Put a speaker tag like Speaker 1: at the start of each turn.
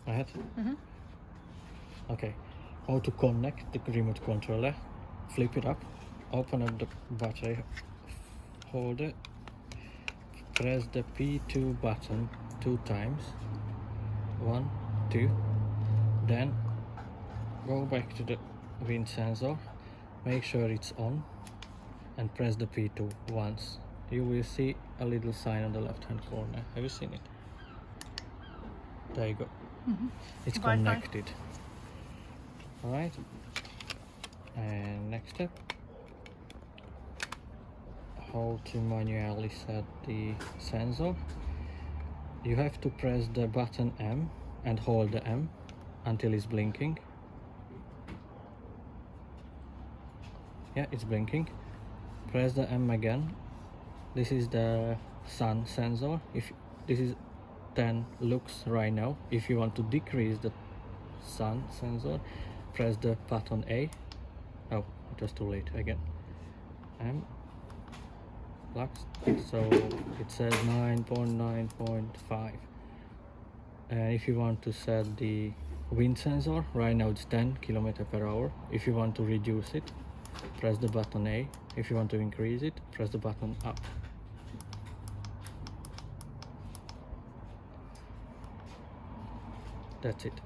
Speaker 1: Ahead?
Speaker 2: Mhm.
Speaker 1: Okay. How to connect the remote controller? Flip it up, open up the battery holder, press the P2 button 2 times. 1, 2. Then go back to the wind sensor, make sure it's on, and press the P2 once. You will see a little sign on the left hand corner. Have you seen it? There you go. It's
Speaker 2: Wi-Fi.
Speaker 1: connected. Alright. And next step, how to manually set the sensor. You have to press the button M and hold the M until it's blinking. Yeah, it's blinking. Press the M again. This is the sun sensor. If this is 10 lux right now, if you want to decrease the sun sensor, press the button A. Oh, it was too late again. M lux. So it says 9.9.5. And if you want to set the wind sensor, right now it's 10 km/h. If you want to reduce it, press the button A. If you want to increase it, press the button up. That's it.